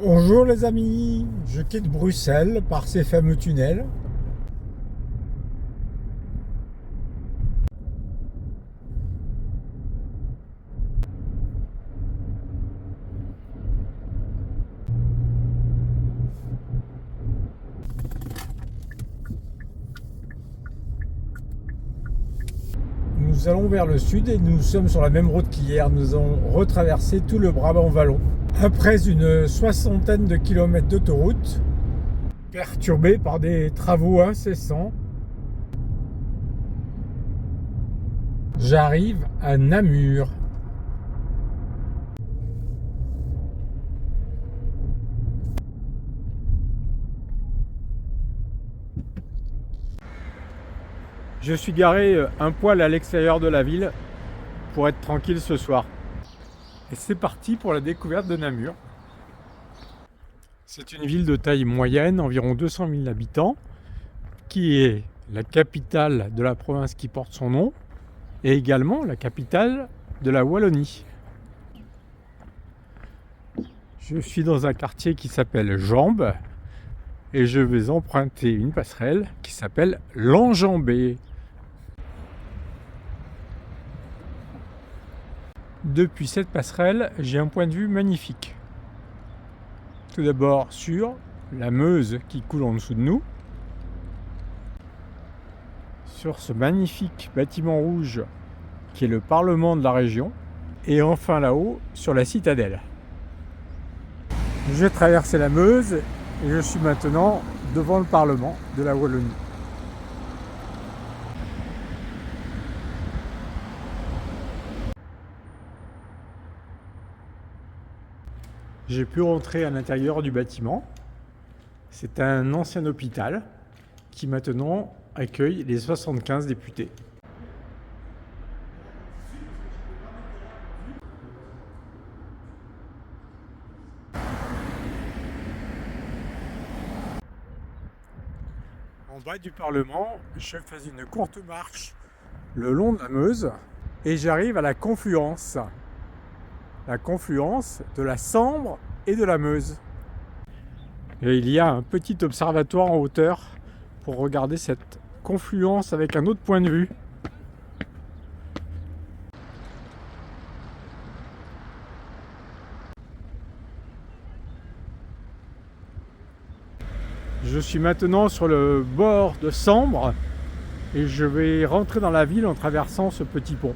Bonjour les amis, je quitte Bruxelles par ces fameux tunnels. Nous allons vers le sud et nous sommes sur la même route qu'hier. Nous avons retraversé tout le Brabant wallon. Après une soixantaine de kilomètres d'autoroute, perturbée par des travaux incessants, j'arrive à Namur. Je suis garé un poil à l'extérieur de la ville pour être tranquille ce soir. Et c'est parti pour la découverte de Namur. C'est une ville de taille moyenne, environ 200 000 habitants, qui est la capitale de la province qui porte son nom et également la capitale de la Wallonie. Je suis dans un quartier qui s'appelle Jambes et je vais emprunter une passerelle qui s'appelle l'Enjambée. Depuis cette passerelle, j'ai un point de vue magnifique. Tout d'abord sur la Meuse qui coule en dessous de nous, sur ce magnifique bâtiment rouge qui est le Parlement de la région, et enfin là-haut sur la citadelle. J'ai traversé la Meuse et je suis maintenant devant le Parlement de la Wallonie. J'ai pu rentrer à l'intérieur du bâtiment. C'est un ancien hôpital qui maintenant accueille les 75 députés. En bas du Parlement, je fais une courte marche le long de la Meuse et j'arrive à la confluence de la Sambre et de la Meuse. Et il y a un petit observatoire en hauteur pour regarder cette confluence avec un autre point de vue. Je suis maintenant sur le bord de Sambre et je vais rentrer dans la ville en traversant ce petit pont.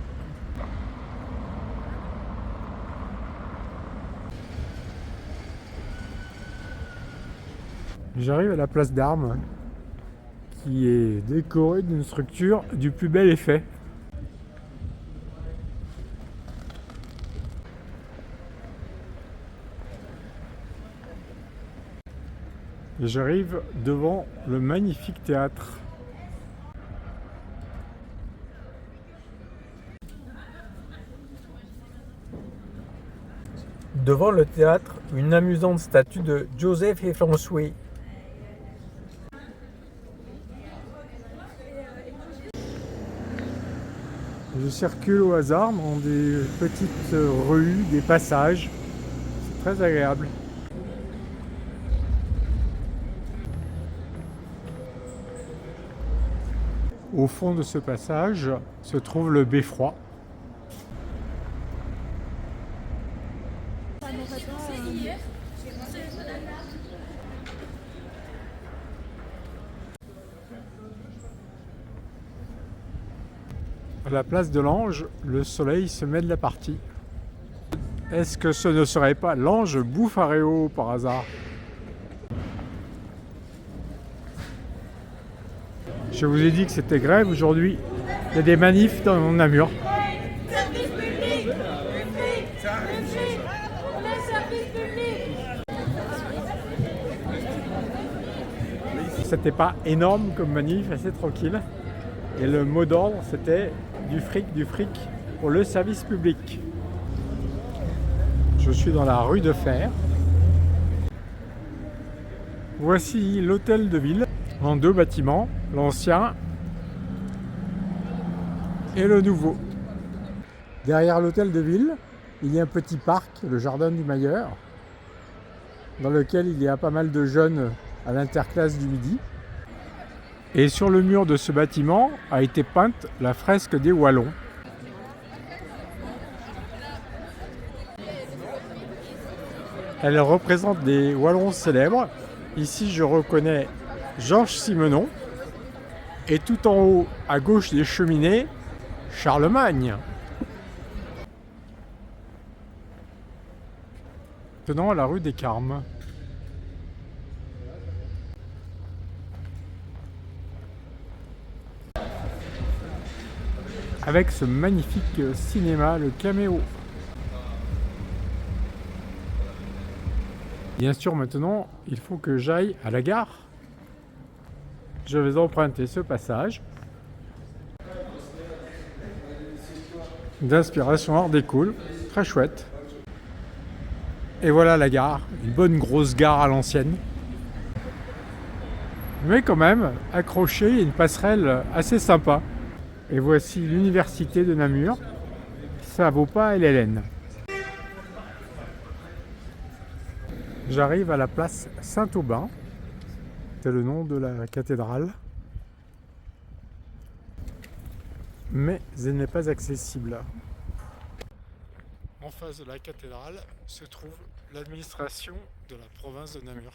J'arrive à la place d'Armes qui est décorée d'une structure du plus bel effet. Et j'arrive devant le magnifique théâtre. Devant le théâtre, une amusante statue de Joseph et François. Je circule au hasard dans des petites rues, des passages. C'est très agréable. Au fond de ce passage se trouve le beffroi. À la place de l'Ange, le soleil se met de la partie. Est-ce que ce ne serait pas l'Ange Bouffaréo par hasard? Je vous ai dit que c'était grève aujourd'hui. Il y a des manifs dans Namur. C'était pas énorme comme manif, assez tranquille. Et le mot d'ordre, c'était du fric pour le service public. Je suis dans la rue de Fer. Voici l'hôtel de ville en deux bâtiments, l'ancien et le nouveau. Derrière l'hôtel de ville, il y a un petit parc, le jardin du Mailleur. dans lequel il y a pas mal de jeunes à l'interclasse du Midi. Et sur le mur de ce bâtiment a été peinte la fresque des Wallons. Elle représente des Wallons célèbres. Ici, je reconnais Georges Simenon. Et tout en haut, à gauche des cheminées, Charlemagne. Maintenant, la rue des Carmes. Avec ce magnifique cinéma, le Caméo. Bien sûr, maintenant, il faut que j'aille à la gare. Je vais emprunter ce passage d'inspiration art déco, très chouette. Et voilà la gare, une bonne grosse gare à l'ancienne. Mais quand même, accrochée, il y a une passerelle assez sympa. Et voici l'université de Namur. Ça vaut pas LLN. J'arrive à la place Saint-Aubin. C'est le nom de la cathédrale. Mais elle n'est pas accessible. En face de la cathédrale se trouve l'administration de la province de Namur.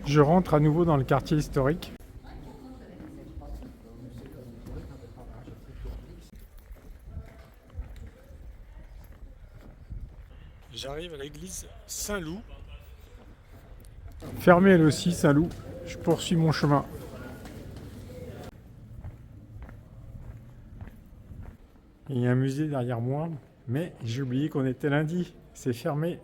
Je rentre à nouveau dans le quartier historique. J'arrive à l'église Saint-Loup. Fermée elle aussi, Saint-Loup. Je poursuis mon chemin. Il y a un musée derrière moi, mais j'ai oublié qu'on était lundi. C'est fermé.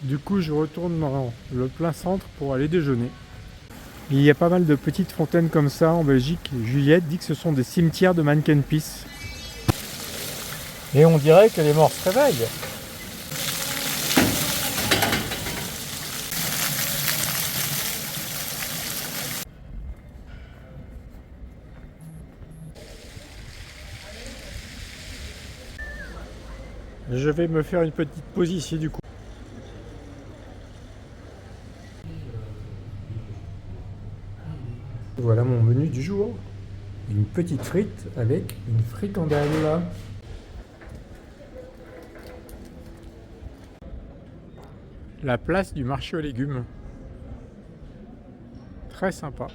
Du coup, je retourne dans le plein centre pour aller déjeuner. Il y a pas mal de petites fontaines comme ça en Belgique. Juliette dit que ce sont des cimetières de Manneken-Pis. Et on dirait que les morts se réveillent. Je vais me faire une petite pause ici du coup. Voilà mon menu du jour. Une petite frite avec une fricandelle. La place du marché aux légumes. Très sympa.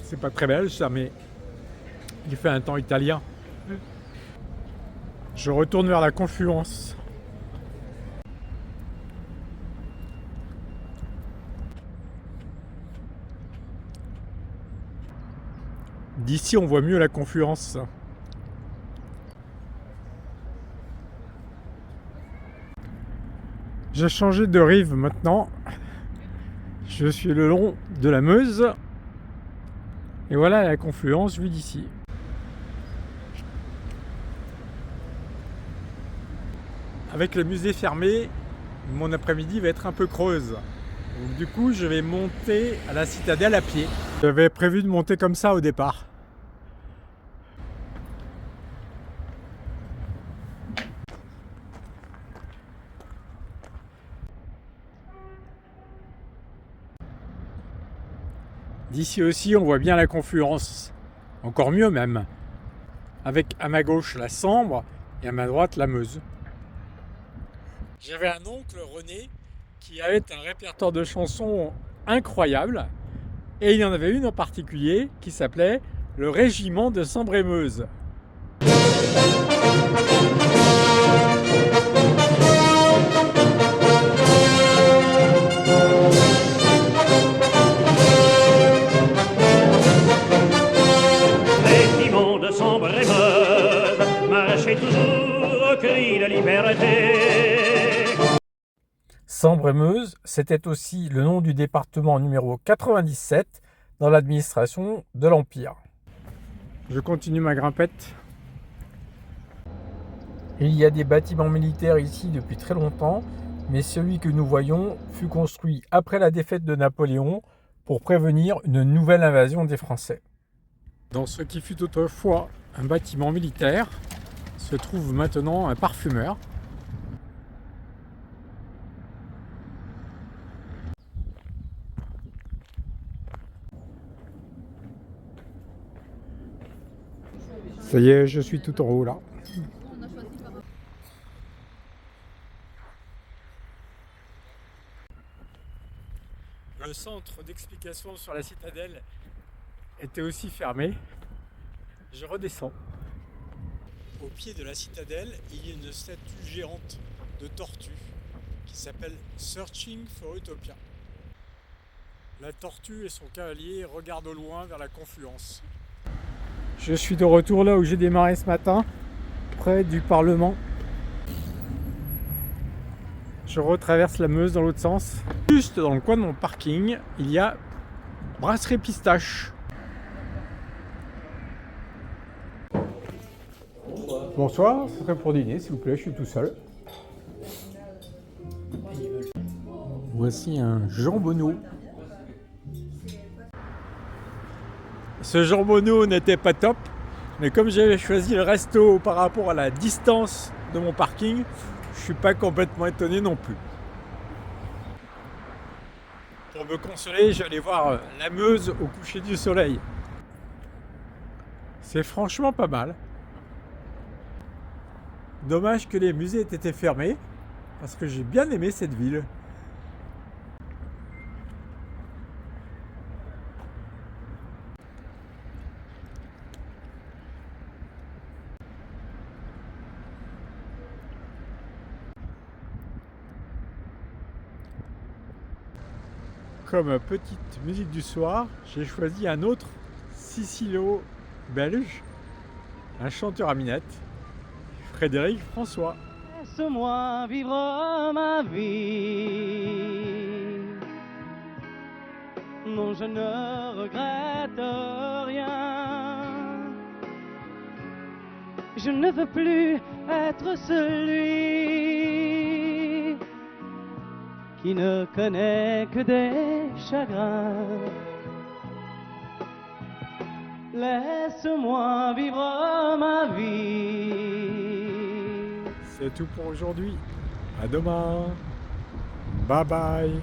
C'est pas très belge ça, mais il fait un temps italien. Je retourne vers la confluence. D'ici, on voit mieux la confluence. J'ai changé de rive maintenant. Je suis le long de la Meuse. Et voilà la confluence vue d'ici. Avec le musée fermé, mon après-midi va être un peu creuse. Donc, du coup, je vais monter à la citadelle à pied. J'avais prévu de monter comme ça au départ. D'ici aussi, on voit bien la confluence. Encore mieux même. Avec à ma gauche la Sambre et à ma droite la Meuse. J'avais un oncle, René, qui avait un répertoire de chansons incroyable. Et il y en avait une en particulier qui s'appelait « Le Régiment de Sambre-et-Meuse ». Régiment de Sambre-et-Meuse, marchez toujours au cri de liberté. Sambre-et-Meuse, c'était aussi le nom du département numéro 97 dans l'administration de l'Empire. Je continue ma grimpette. Il y a des bâtiments militaires ici depuis très longtemps, mais celui que nous voyons fut construit après la défaite de Napoléon pour prévenir une nouvelle invasion des Français. Dans ce qui fut autrefois un bâtiment militaire, se trouve maintenant un parfumeur. Ça y est, je suis tout en haut là. Le centre d'explication sur la citadelle était aussi fermé. Je redescends. Au pied de la citadelle, il y a une statue géante de tortue qui s'appelle Searching for Utopia. La tortue et son cavalier regardent au loin vers la confluence. Je suis de retour là où j'ai démarré ce matin, près du Parlement. Je retraverse la Meuse dans l'autre sens. Juste dans le coin de mon parking, il y a Brasserie Pistache. Bonsoir, ce serait pour dîner, s'il vous plaît, je suis tout seul. Voici un jambonneau. Ce jambonneau n'était pas top, mais comme j'avais choisi le resto par rapport à la distance de mon parking, je suis pas complètement étonné non plus. Pour me consoler, j'allais voir la Meuse au coucher du soleil. C'est franchement pas mal. Dommage que les musées aient été fermés, parce que j'ai bien aimé cette ville. Comme petite musique du soir, j'ai choisi un autre sicilo-belge, un chanteur à minette, Frédéric François. Laisse-moi vivre ma vie. Non, je ne regrette rien. Je ne veux plus être celui qui ne connaît que des chagrins. Laisse-moi vivre ma vie. C'est tout pour aujourd'hui. À demain. Bye bye.